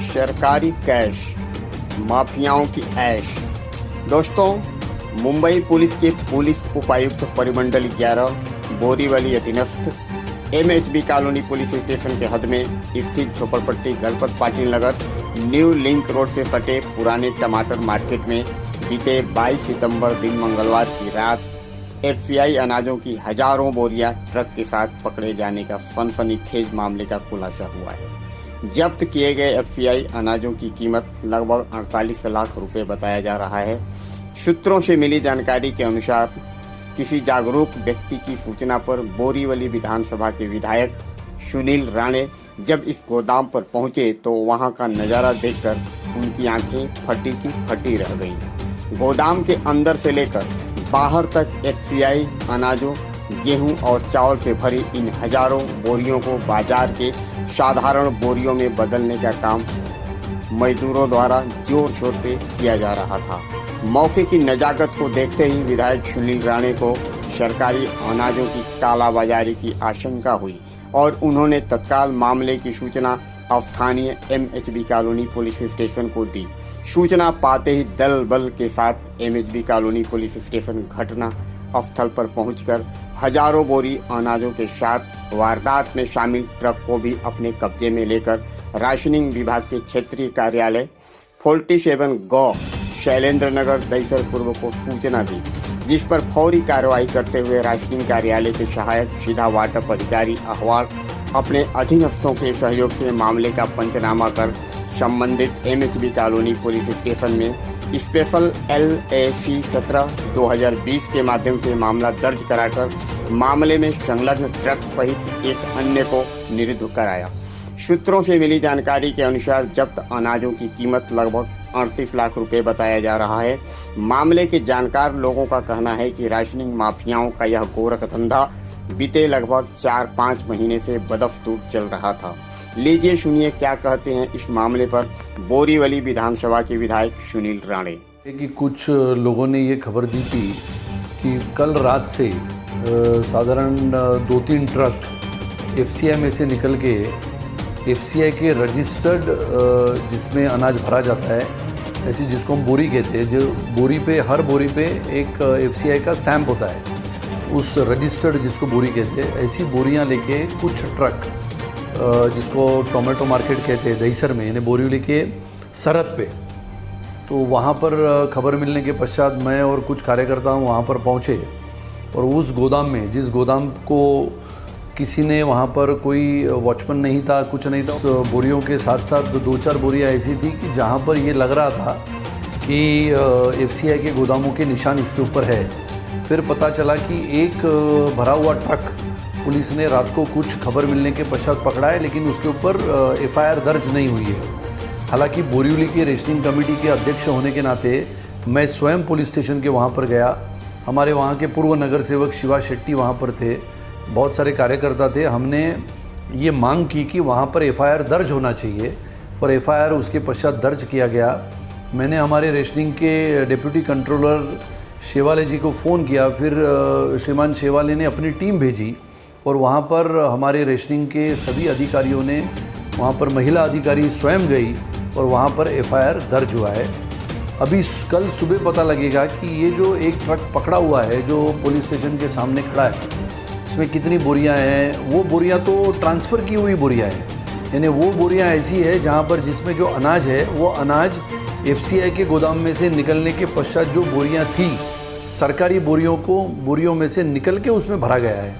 सरकारी कैश, माफियाओं की ऐश। दोस्तों, मुंबई पुलिस के पुलिस उपायुक्त परिमंडल 11 बोरीवली अधीनस्थ MHB कॉलोनी पुलिस स्टेशन के हद में स्थित झोपड़पट्टी गणपत पाटिल नगर न्यू लिंक रोड से सटे पुराने टमाटर मार्केट में बीते 22 सितंबर दिन मंगलवार की रात FCI अनाजों की हजारों बोरियां ट्रक के साथ पकड़े जाने का सनसनीखेज मामले का खुलासा हुआ है। जब्त किए गए FCI अनाजों की कीमत लगभग 48 लाख रुपए बताया जा रहा है। सूत्रों से मिली जानकारी के अनुसार किसी जागरूक व्यक्ति की सूचना पर बोरीवली विधानसभा के विधायक सुनील राणे जब इस गोदाम पर पहुंचे तो वहां का नजारा देखकर उनकी आंखें फटी की फटी रह गईं। गोदाम के अंदर से लेकर बाहर तक FCI अनाजों, गेहूं और चावल से भरी इन हजारों बोरियों को बाजार के साधारण बोरियों में बदलने का काम मजदूरों द्वारा जोर शोर से किया जा रहा था। मौके की नजाकत को देखते ही विधायक सुनील राणे को सरकारी अनाजों की कालाबाजारी की आशंका हुई और उन्होंने तत्काल मामले की सूचना स्थानीय MHB कॉलोनी पुलिस स्टेशन को दी। सूचना पाते ही दल बल के साथ MHB कॉलोनी पुलिस स्टेशन घटना स्थल पर पहुंचकर हजारों बोरी अनाजों के साथ वारदात में शामिल ट्रक को भी अपने कब्जे में लेकर राशनिंग विभाग के क्षेत्रीय कार्यालय 47 गौ शैलेंद्र नगर दहीसर पूर्व को सूचना दी, जिस पर फौरी कार्रवाई करते हुए राशनिंग कार्यालय के सहायक सीधा वाटप अधिकारी अहवाल अपने अधीनस्थों के सहयोग से मामले का पंचनामा कर संबंधित MHB कॉलोनी पुलिस स्टेशन में स्पेशल LAC 17/2020 के माध्यम से मामला दर्ज कराकर मामले में संलग्न ट्रक सहित एक अन्य को निरुद्ध कराया। सूत्रों से मिली जानकारी के अनुसार जब्त अनाजों की कीमत लगभग 38 लाख रुपए बताया जा रहा है। मामले के जानकार लोगों का कहना है कि राशनिंग माफियाओं का यह गोरख धंधा बीते लगभग 4-5 महीने से बदस्तूर चल रहा था। लीजिए सुनिए क्या कहते हैं इस मामले पर बोरीवली विधानसभा के विधायक सुनील राणे। कि कुछ लोगों ने ये खबर दी थी कि कल रात से साधारण 2-3 ट्रक FCI में से निकल के FCI के रजिस्टर्ड जिसमें अनाज भरा जाता है, ऐसी जिसको हम बोरी कहते हैं, जो बोरी पे हर बोरी पे एक FCI का स्टैंप होता है, उस रजिस्टर्ड जिसको बोरी कहते हैं, ऐसी बोरियां लेके कुछ ट्रक जिसको टोमेटो मार्केट कहते हैं दहीसर में, यानी बोरीवली के सरहद पे, तो वहाँ पर खबर मिलने के पश्चात मैं और कुछ कार्यकर्ता वहाँ पर पहुँचे और उस गोदाम में, जिस गोदाम को किसी ने वहाँ पर कोई वॉचमैन नहीं था, कुछ नहीं था, उस बोरियों के साथ साथ 2-4 बोरियाँ ऐसी थी कि जहाँ पर ये लग रहा था कि FCI के गोदामों के निशान इसके ऊपर है। फिर पता चला कि एक भरा हुआ ट्रक पुलिस ने रात को कुछ खबर मिलने के पश्चात पकड़ा है, लेकिन उसके ऊपर FIR दर्ज नहीं हुई है। हालांकि बोरीवली के रेशनिंग कमेटी के अध्यक्ष होने के नाते मैं स्वयं पुलिस स्टेशन के वहाँ पर गया। हमारे वहाँ के पूर्व नगर सेवक शिवा शेट्टी वहाँ पर थे, बहुत सारे कार्यकर्ता थे। हमने ये मांग की कि वहाँ पर FIR दर्ज होना चाहिए और FIR उसके पश्चात दर्ज किया गया। मैंने हमारे रेशनिंग के डिप्टी कंट्रोलर शेवाले जी को फ़ोन किया, फिर श्रीमान शेवाले ने अपनी टीम भेजी और वहाँ पर हमारे रेशनिंग के सभी अधिकारियों ने, वहाँ पर महिला अधिकारी स्वयं गई और वहाँ पर FIR दर्ज हुआ है। अभी कल सुबह पता लगेगा कि ये जो एक ट्रक पकड़ा हुआ है जो पुलिस स्टेशन के सामने खड़ा है, उसमें कितनी बोरियां हैं। वो बोरियां तो ट्रांसफ़र की हुई बोरियां हैं, यानी वो बोरियां ऐसी है जहां पर जिसमें जो अनाज है वो अनाज FCI के गोदाम में से निकलने के पश्चात जो बोरियां थी, सरकारी बोरियों में से निकल के उसमें भरा गया है।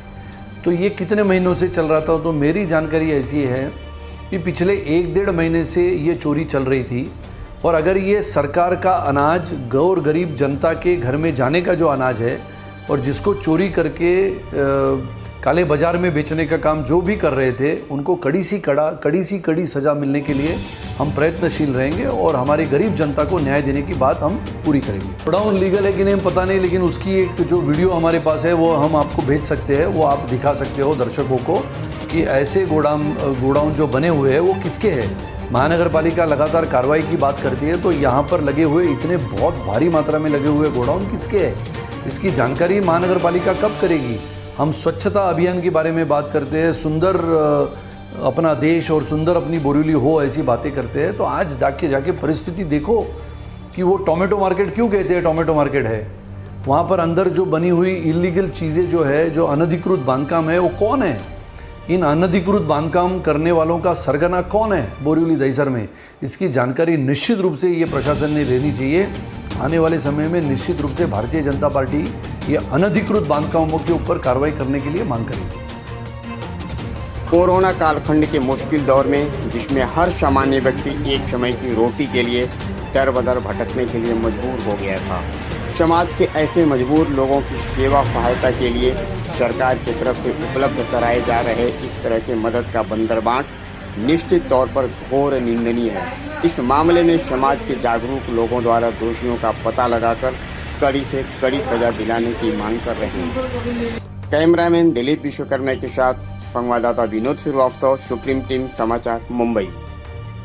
तो ये कितने महीनों से चल रहा था, तो मेरी जानकारी ऐसी है कि पिछले 1-1.5 महीने से ये चोरी चल रही थी। और अगर ये सरकार का अनाज गौर गरीब जनता के घर में जाने का जो अनाज है और जिसको चोरी करके काले बाज़ार में बेचने का काम जो भी कर रहे थे, उनको कड़ी सी कड़ी सज़ा मिलने के लिए हम प्रयत्नशील रहेंगे और हमारी गरीब जनता को न्याय देने की बात हम पूरी करेंगे। गोडाउन लीगल है कि नहीं पता नहीं, लेकिन उसकी एक जो वीडियो हमारे पास है वो हम आपको भेज सकते हैं, वो आप दिखा सकते हो दर्शकों को कि ऐसे गोडाउन जो बने हुए हैं वो किसके हैं। महानगर पालिका लगातार कार्रवाई की बात करती है, तो यहाँ पर लगे हुए इतने बहुत भारी मात्रा में लगे हुए गोडाउन किसके हैं, इसकी जानकारी महानगर पालिका कब करेगी। हम स्वच्छता अभियान के बारे में बात करते हैं, सुंदर अपना देश और सुंदर अपनी बोरीवली हो, ऐसी बातें करते हैं। तो आज जाके परिस्थिति देखो कि वो टोमेटो मार्केट क्यों कहते हैं टोमेटो मार्केट है। वहाँ पर अंदर जो बनी हुई इलीगल चीज़ें जो है, जो अनधिकृत बांधकाम है, वो कौन है? इन अनधिकृत बांधकाम करने वालों का सरगना कौन है बोरीवली दहिसर में? इसकी जानकारी निश्चित रूप से ये प्रशासन ने लेनी चाहिए। आने वाले समय में निश्चित रूप से भारतीय जनता पार्टी ये अनधिकृत बांधकामों के ऊपर कार्रवाई करने के लिए मांग करेगी। कोरोना कालखंड के मुश्किल दौर में, जिसमें हर सामान्य व्यक्ति एक समय की रोटी के लिए दर बदर भटकने के लिए मजबूर हो गया था, समाज के ऐसे मजबूर लोगों की सेवा सहायता के लिए सरकार की तरफ से उपलब्ध कराए जा रहे इस तरह के मदद का बंदरबांट निश्चित तौर पर घोर निंदनीय है। इस मामले में समाज के जागरूक लोगों द्वारा दोषियों का पता लगाकर कड़ी से कड़ी सजा दिलाने की मांग कर रहे हैं। कैमरामैन दिलीप विश्वकर्मा के साथ संवाददाता विनोद श्रीवास्तव, सुप्रीम टीम समाचार, मुंबई।